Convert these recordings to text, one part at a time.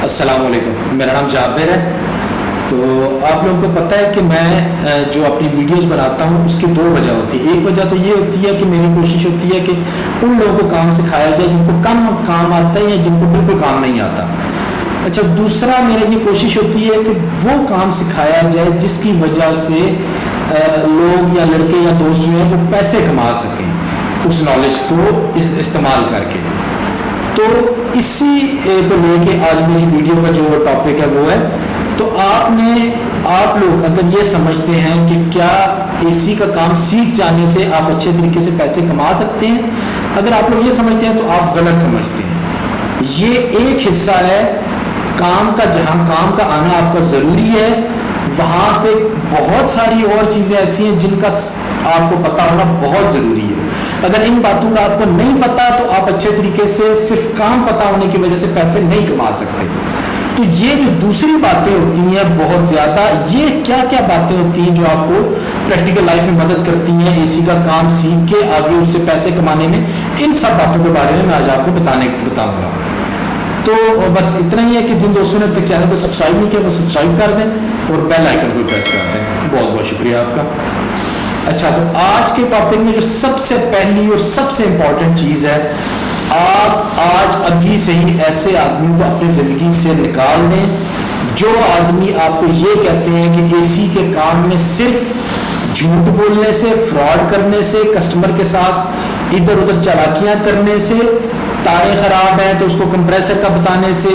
السلام علیکم، میرا نام جابر ہے۔ تو آپ لوگوں کو پتہ ہے کہ میں جو اپنی ویڈیوز بناتا ہوں اس کی دو وجہ ہوتی ہے۔ ایک وجہ تو یہ ہوتی ہے کہ میری کوشش ہوتی ہے کہ ان لوگوں کو کام سکھایا جائے جن کو کم کام آتا ہے یا جن کو بالکل کام نہیں آتا۔ اچھا، دوسرا میری یہ کوشش ہوتی ہے کہ وہ کام سکھایا جائے جس کی وجہ سے لوگ یا لڑکے یا دوست جو ہیں وہ پیسے کما سکیں اس نالج کو استعمال کر کے۔ تو اسی کو لے کے آج میری ویڈیو کا جو ٹاپک ہے وہ ہے، تو آپ لوگ اگر یہ سمجھتے ہیں کہ کیا اے سی کا کام سیکھ جانے سے آپ اچھے طریقے سے پیسے کما سکتے ہیں، اگر آپ لوگ یہ سمجھتے ہیں تو آپ غلط سمجھتے ہیں۔ یہ ایک حصہ ہے کام کا، جہاں کام کا آنا آپ کا ضروری ہے، وہاں پہ بہت ساری اور چیزیں ایسی ہیں جن کا آپ کو پتہ ہونا بہت ضروری ہے۔ اگر ان باتوں کا آپ کو نہیں پتا تو آپ اچھے طریقے سے صرف کام پتہ ہونے کی وجہ سے پیسے نہیں کما سکتے۔ تو یہ جو دوسری باتیں ہوتی ہیں بہت زیادہ، یہ کیا کیا باتیں ہوتی ہیں جو آپ کو پریکٹیکل لائف میں مدد کرتی ہیں اے سی کا کام سیکھ کے آگے اس سے پیسے کمانے میں، ان سب باتوں کے بارے میں آج آپ کو بتاؤں گا۔ تو بس اتنا ہی ہے کہ جن دوستوں نے اب تک چینل کو سبسکرائب نہیں کیا وہ سبسکرائب کر دیں اور بیل آئیکن کو پریس کر دیں۔ بہت بہت شکریہ آپ کا۔ اچھا، تو آج کے ٹاپک میں جو سب سے پہلی اور سب سے امپورٹنٹ چیز ہے، آپ آج ابھی سے ہی ایسے آدمیوں کو اپنی زندگی سے نکال دیں جو آدمی آپ کو یہ کہتے ہیں کہ اے سی کے کام میں صرف جھوٹ بولنے سے، فراڈ کرنے سے، کسٹمر کے ساتھ ادھر ادھر چالاکیاں کرنے سے، تاریں خراب ہیں تو اس کو کمپریسر کا بتانے سے،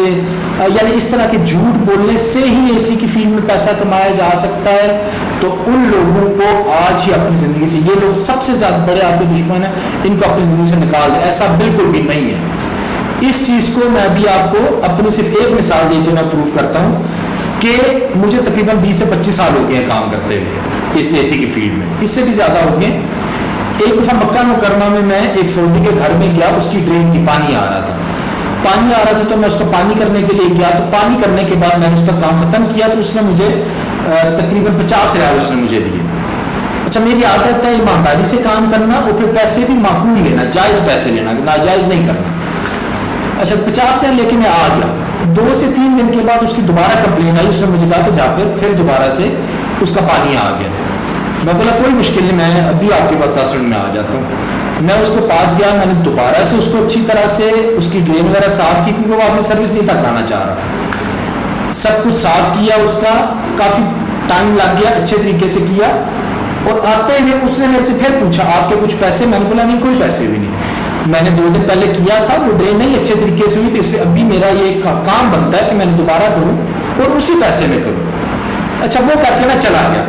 یعنی اس طرح کے جھوٹ بولنے سے ہی اے سی کی فیلڈ میں پیسہ کمایا جا سکتا ہے، تو ان لوگوں کو آج ہی اپنی زندگی سے، یہ لوگ سب سے زیادہ بڑے آپ کے دشمن ہیں، ان کو اپنی زندگی سے نکال دیں۔ ایسا بالکل بھی نہیں ہے۔ اس چیز کو میں ابھی آپ کو اپنی صرف ایک مثال دے کے میں پروف کرتا ہوں کہ مجھے تقریباً 20 سے 25 سال ہو گئے ہیں کام کرتے ہوئے اس اے سی کی فیلڈ میں، اس سے بھی زیادہ ہو گئے۔ ایک دفعہ مکہ مکرمہ میں میں ایک سعودی کے گھر میں گیا، اس کی ڈرین کی پانی آ رہا تھا تو میں اس کو پانی کرنے کے لیے گیا، تو پانی کرنے کے بعد میں نے اس کا کام ختم کیا تو اس نے مجھے تقریباً 50 ریال اس نے مجھے دیے۔ اچھا، میری عادت ہے ایمانداری سے کام کرنا اور پھر پیسے بھی معقول لینا، جائز پیسے لینا، ناجائز نہیں کرنا۔ اچھا، 50 ریال لے کے میں آ گیا۔ 2 سے 3 دن کے بعد اس کی دوبارہ کمپلین آئی، اس نے مجھے کہا کہ جا پھر دوبارہ سے اس کا پانی آ گیا۔ میں بولا کوئی مشکل نہیں، میں ابھی آپ کے پاس 10 منٹ میں آ جاتا ہوں۔ میں اس کو پاس گیا، میں نے دوبارہ سے اس کو اچھی طرح سے اس کی ڈرین وغیرہ صاف کی، کیونکہ وہ اپنی سروس نہیں تھا کرانا چاہ رہا۔ سب کچھ صاف کیا، اس کا کافی ٹائم لگ گیا، اچھے طریقے سے کیا، اور آتے ہوئے اس نے میرے سے پھر پوچھا آپ کے کچھ پیسے؟ میں نے بولا نہیں، کوئی پیسے بھی نہیں، میں نے 2 دن پہلے کیا تھا، وہ ڈرین نہیں اچھے طریقے سے ہوئی تھی، اس لیے ابھی میرا یہ کام بنتا ہے کہ میں نے دوبارہ کروں اور اسی پیسے میں کروں۔ اچھا، وہ کر کے میں چلا گیا۔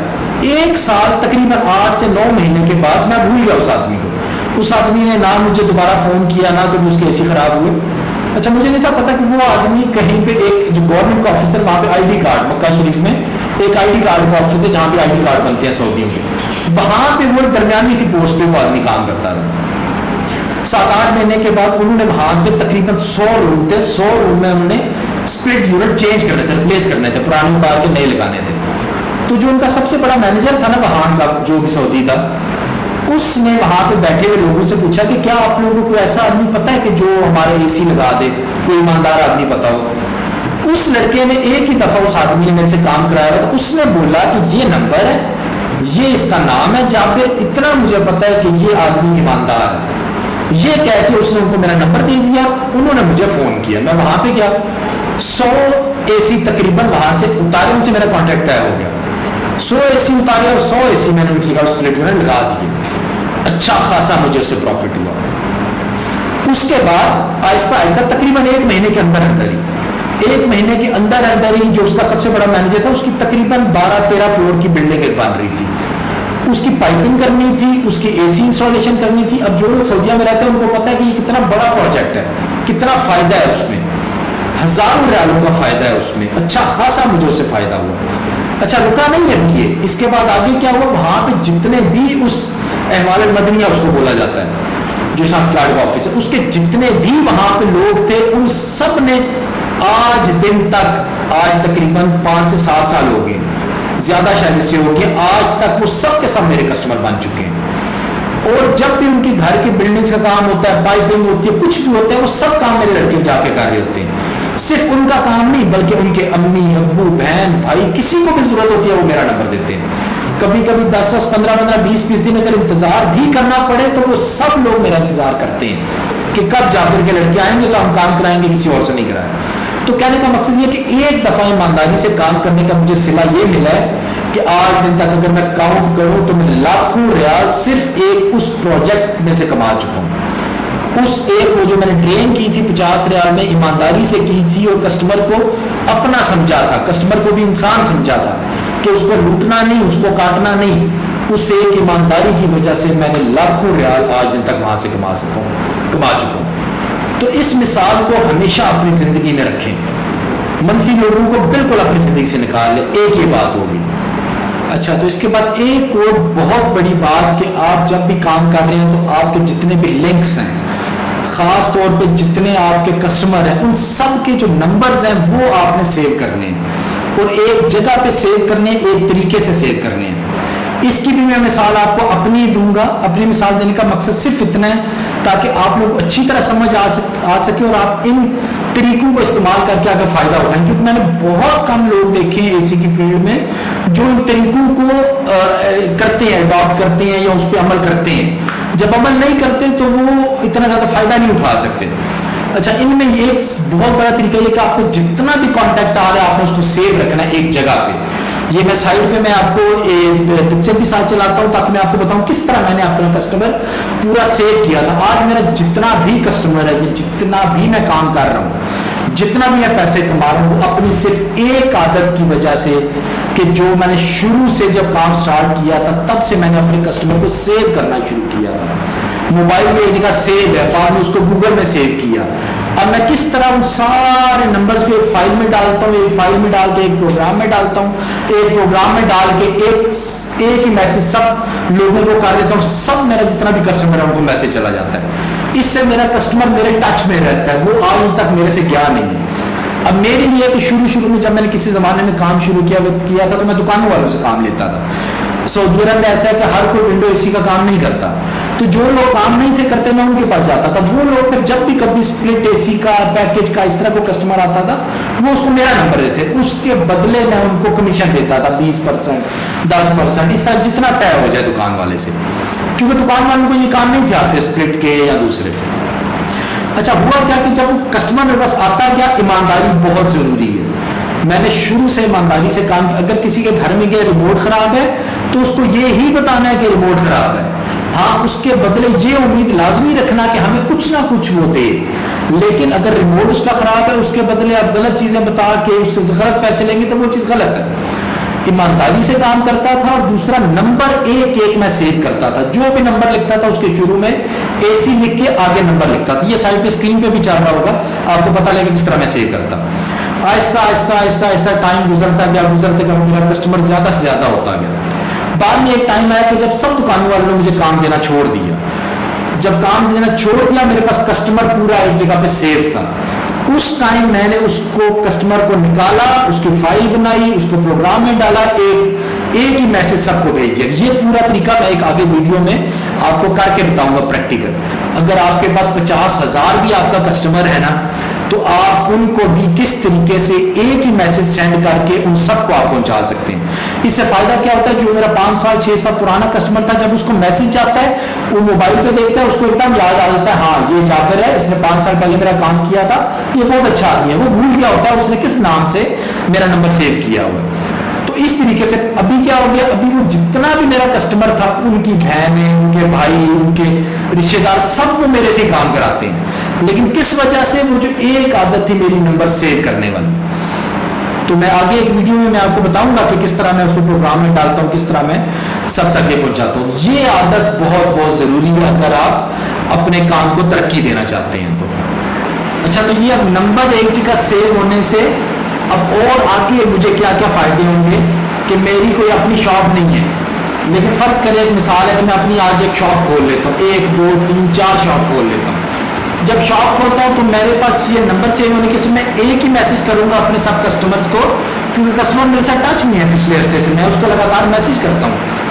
1 سال تقریباً 8 سے 9 مہینے کے بعد میں بھول گیا اس آدمی کو۔ اس آدمی نے نہ مجھے دوبارہ فون کیا، نہ کبھی اس کی ایسی خراب ہوئی۔ اچھا، مجھے نہیں تھا پتا کہ وہ آدمی کہیں پہ ایک جو گورنمنٹ کا آفس ہے وہاں پہ آئی ڈی کارڈ، مکہ شریف میں ایک آئی ڈی کارڈ کا آفس ہے جہاں پہ آئی ڈی کارڈ بنتے ہیں سعودیوں کے، وہاں پہ وہ درمیانی سی پوسٹ پہ وہ آدمی کام کرتا تھا۔ 7-8 مہینے کے بعد انہوں نے وہاں پہ تقریباً 100 روم تھے، 100 روم میں انہوں نے اسپلٹ یونٹ چینج کرنے تھے، ریپلیس کرنے تھے، پرانے اتار کے نئے لگانے تھے۔ تو جو ان کا سب سے بڑا مینیجر تھا نا وہاں کا، جو بھی سعودی تھا، اس نے وہاں پہ بیٹھے ہوئے لوگوں سے پوچھا کہ کیا آپ لوگوں کو کوئی ایسا آدمی پتا ہے کہ جو ہمارے اے سی لگا دے، کوئی ایماندار آدمی پتا ہو؟ اس لڑکے نے ایک ہی دفعہ، اس آدمی نے میرے سے کام کرایا ہوا تھا، اس نے بولا کہ یہ نمبر ہے، یہ اس کا نام ہے جابر، اتنا مجھے پتا ہے کہ یہ آدمی ایماندار ہے۔ یہ کہہ کے اس نے ان کو میرا نمبر دے دیا، انہوں نے مجھے فون کیا، میں وہاں پہ گیا، 100 اے سی تقریباً وہاں سے اتارے، ان سے میرا کانٹیکٹ طے ہو گیا، 100 اے سی اتارے اور 100 اے سی میں نے ان سے اسپلٹ یونٹ لگا دیے۔ اچھا خاصا مجھے اس سے پروفٹ ہوا۔ اس کے بعد آہستہ آہستہ تقریباً 1 مہینے کے اندر ہی جو اس کا سب سے بڑا مینیجر تھا، اس کی تقریباً 12-13 فلور کی بلڈنگ بن رہی تھی، اس کی پائپنگ کرنی تھی، اس کی اے سی انسٹالیشن کرنی تھی۔ اب جو لوگ سعودیہ میں رہتے ہیں ان کو پتا ہے کہ یہ کتنا بڑا پروجیکٹ ہے، کتنا فائدہ ہے اس میں، ہزاروں ریالوں کا فائدہ ہے اس میں، اچھا خاصا مجھے اس سے فائدہ ہوا۔ اچھا، رکا نہیں ہے یہ، اس کے بعد آگے کیا ہوا، وہاں پہ جتنے بھی اس احوال المدنیہ اس کو بولا جاتا ہے، جو شاہ فلاٹ کا آفس ہے، اس کے جتنے بھی وہاں پہ لوگ تھے، ان سب نے آج دن تک، آج تقریباً 5 سے 7 سال ہو گئے، زیادہ شاید اس سے ہو گیا، آج تک وہ سب کے سب میرے کسٹمر بن چکے ہیں۔ اور جب بھی ان کے گھر کے بلڈنگز کا کام ہوتا ہے، پائپنگ ہوتی ہے، کچھ بھی ہوتا ہے، وہ سب کام میرے لڑکے جا کے کر رہے ہوتے ہیں۔ صرف ان کا کام نہیں بلکہ ان کے امی ابو بہن بھائی کسی کو بھی ضرورت ہوتی ہے وہ میرا نمبر دیتے ہیں. کبھی کبھی 10 15 20 دن اگر انتظار بھی کرنا پڑے تو وہ سب لوگ میرا انتظار کرتے ہیں کہ کب جابر کے لڑکے آئیں گے تو ہم کام کرائیں گے, کسی اور سے نہیں کرائیں. تو کہنے کا مقصد یہ کہ ایک دفعہ ایمانداری سے کام کرنے کا مجھے صلہ یہ ملا ہے کہ آج دن تک اگر میں کاؤنٹ کروں تو میں لاکھوں ریال صرف ایک اس پروجیکٹ میں سے کما چکا ہوں. اس ایک وہ جو میں نے ٹرین کی تھی 50 ریال میں, ایمانداری سے کی تھی اور کسٹمر کو اپنا سمجھا تھا, کسٹمر کو بھی انسان سمجھا تھا کہ اس کو لوٹنا نہیں, اس کو کاٹنا نہیں. اس ایک ایمانداری کی وجہ سے میں نے لاکھوں ریال آج دن تک وہاں سے کما چکا ہوں. تو اس مثال کو ہمیشہ اپنی زندگی میں رکھیں, منفی لوگوں کو بالکل اپنی زندگی سے نکال لیں. ایک یہ بات ہوگی. اچھا, تو اس کے بعد ایک اور بہت بڑی بات کہ آپ جب بھی کام کر رہے ہیں تو آپ کے جتنے بھی لنکس ہیں, خاص طور پہ جتنے آپ کے کسٹمر ہیں, ان سب کے جو نمبرز ہیں وہ آپ نے سیو کرنے ہیں اور ایک جگہ پہ سیو کرنے ہیں, ایک طریقے سے سیو کرنے ہیں. اس کی بھی میں مثال آپ کو اپنی دوں گا. اپنی مثال دینے کا مقصد صرف اتنا ہے تاکہ آپ لوگ اچھی طرح سمجھ آ سکے اور آپ ان طریقوں کو استعمال کر کے آگے فائدہ اٹھائیں. کیونکہ میں نے بہت کم لوگ دیکھے ہیں اے سی کی فیلڈ میں جو ان طریقوں کو کرتے ہیں, اڈاپٹ کرتے ہیں یا اس پہ عمل کرتے ہیں. جب عمل نہیں کرتے تو وہ اتنا زیادہ فائدہ نہیں اٹھا سکتے. اچھا, ان میں یہ بہت بڑا طریقہ یہ کہ آپ کو جتنا بھی کانٹیکٹ آ رہا ہے آپ نے اس کو سیو رکھنا ہے ایک جگہ پہ. یہ میں سائڈ پہ میں آپ کو پکچر بھی ساتھ چلاتا ہوں تاکہ میں آپ کو بتاؤں کس طرح میں نے اپنا کسٹمر پورا سیو کیا تھا. آج میرا جتنا بھی کسٹمر ہے, یہ جتنا بھی میں کام کر رہا ہوں, جتنا بھی میں پیسے کما رہا ہوں, وہ اپنی صرف ایک عادت کی وجہ سے کہ جو میں نے شروع سے جب کام سٹارٹ کیا تھا تب سے میں نے اپنے کسٹمر کو سیو کرنا شروع کیا تھا. موبائل میں ایک جگہ سیو ہے, بعد میں اس کو گوگل میں سیو کیا. اب میں کس طرح ان سارے نمبرز کو ایک فائل میں ڈالتا ہوں, ایک فائل میں ڈال کے ایک پروگرام میں ڈالتا ہوں, ایک پروگرام میں ڈال کے ایک ہی میسج سب لوگوں کو کر دیتا ہوں. سب میرا جتنا بھی کسٹمر ہے ان کو میسج چلا جاتا ہے. اس سے میرا کسٹمر میرے ٹچ میں رہتا ہے, وہ آج تک میرے سے گیا نہیں ہے. اب میری یہ کہ شروع میں جب میں نے کسی زمانے میں کام شروع کیا تھا تو میں دکانوں والوں سے کام لیتا تھا. سعودی عرب میں ایسا ہے کہ ہر کوئی ونڈو اے سی کا کام نہیں کرتا, تو جو لوگ کام نہیں تھے کرتے میں ان کے پاس جاتا تھا. وہ لوگ پھر جب بھی کبھی اسپلٹ اے سی کا پیکیج کا اس طرح کو کسٹمر آتا تھا وہ اس کو میرا نمبر دیتے, اس کے بدلے میں ان کو کمیشن دیتا تھا 20% 10%, اس طرح جتنا طے ہو جائے دکان والے سے, کیونکہ دکان والوں کو یہ کام نہیں تھے آتے اسپلٹ کے یا دوسرے. اچھا, ہوا کیا کہ جب کسٹمر میرے پاس آتا گیا, ایمانداری بہت ضروری ہے. میں نے شروع سے ایمانداری سے کام کیا. اگر کسی کے گھر میں گیا ریموٹ خراب ہے تو اس کو یہی بتانا ہے کہ ریموٹ خراب ہے. ہاں, اس کے بدلے یہ امید لازمی رکھنا کہ ہمیں کچھ نہ کچھ وہ دے, لیکن اگر ریموٹ اس کا خراب ہے اس کے بدلے آپ غلط چیزیں بتا کے اس سے غلط پیسے لیں گے تو وہ چیز غلط ہے. ایمانداری سے کام کرتا تھا اور دوسرا نمبر ایک میں سیو کرتا تھا. جو بھی نمبر لکھتا تھا اس کے شروع میں اے سی لکھ کے آگے نمبر لکھتا تھا. یہ سائڈ پہ اسکرین پہ بھی چل رہا ہوگا, آپ کو پتا لگے کس طرح میں سیو کرتا. آہستہ آہستہ ٹائم گزرتا گیا, میرا کسٹمر زیادہ سے زیادہ ہوتا گیا. بعد میں ایک ٹائم آیا کہ جب سب دکانوں والوں نے مجھے کام دینا چھوڑ دیا. جب کام دینا چھوڑ دیا میرے پاس کسٹمر پورا ایک جگہ پہ سیو تھا. اس ٹائم میں نے اس کو کسٹمر کو نکالا, اس کی فائل بنائی, اس کو پروگرام میں ڈالا, ایک ہی میسج سب کو بھیج دیا. یہ پورا طریقہ میں ایک آگے ویڈیو میں آپ کو کر کے بتاؤں گا پریکٹیکل. اگر آپ کے پاس 50,000 بھی آپ کا کسٹمر ہے نا تو آپ ان کو بھی کس طریقے سے ایک ہی میسج سینڈ کر کے ان سب کو آپ پہنچا سکتے ہیں. اس سے فائدہ کیا ہوتا ہے, جو میرا 5 سال 6 سال پرانا کسٹمر تھا جب اس کو میسج آتا ہے وہ موبائل پہ دیکھتا ہے, اس کو ایک دم یاد آ جاتا ہے ہاں یہ جابر ہے, اس نے 5 سال پہلے میرا کام کیا تھا, یہ بہت اچھا آدمی ہے. وہ بھول گیا ہوتا ہے اس نے کس نام سے میرا نمبر سیو کیا ہوا ہے. تو اس طریقے سے ابھی کیا ہو گیا, ابھی وہ جتنا بھی میرا کسٹمر تھا ان کی بہنیں, ان کے بھائی, ان کے رشتے دار سب وہ میرے سے ہی کام کراتے ہیں. لیکن کس وجہ سے, وہ جو ایک عادت تھی میری نمبر سیو کرنے والی. تو میں آگے ایک ویڈیو میں آپ کو بتاؤں گا کہ کس طرح میں اس کو پروگرام میں ڈالتا ہوں, کس طرح میں سب تک یہ پہنچاتا ہوں. یہ عادت بہت بہت ضروری ہے اگر آپ اپنے کام کو ترقی دینا چاہتے ہیں تو. اچھا, تو یہ اب نمبر ایک جگہ سیو ہونے سے اب اور آگے مجھے کیا کیا فائدے ہوں گے کہ میری کوئی اپنی شاپ نہیں ہے, لیکن فرض کریں ایک مثال ہے کہ میں اپنی آج ایک شاپ کھول لیتا ہوں, 1 2 3 4 شاپ کھول لیتا ہوں. جب شاپ کھولتا ہوں تو میرے پاس یہ نمبر سیو ہونے کے میں ایک ہی میسج کروں گا اپنے سب کسٹمرز کو, کیونکہ کسٹمر میرے ساتھ ٹچ میں ہے پچھلے عرصے سے. میں اس کو لگاتار میسج کرتا ہوں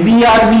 VRV,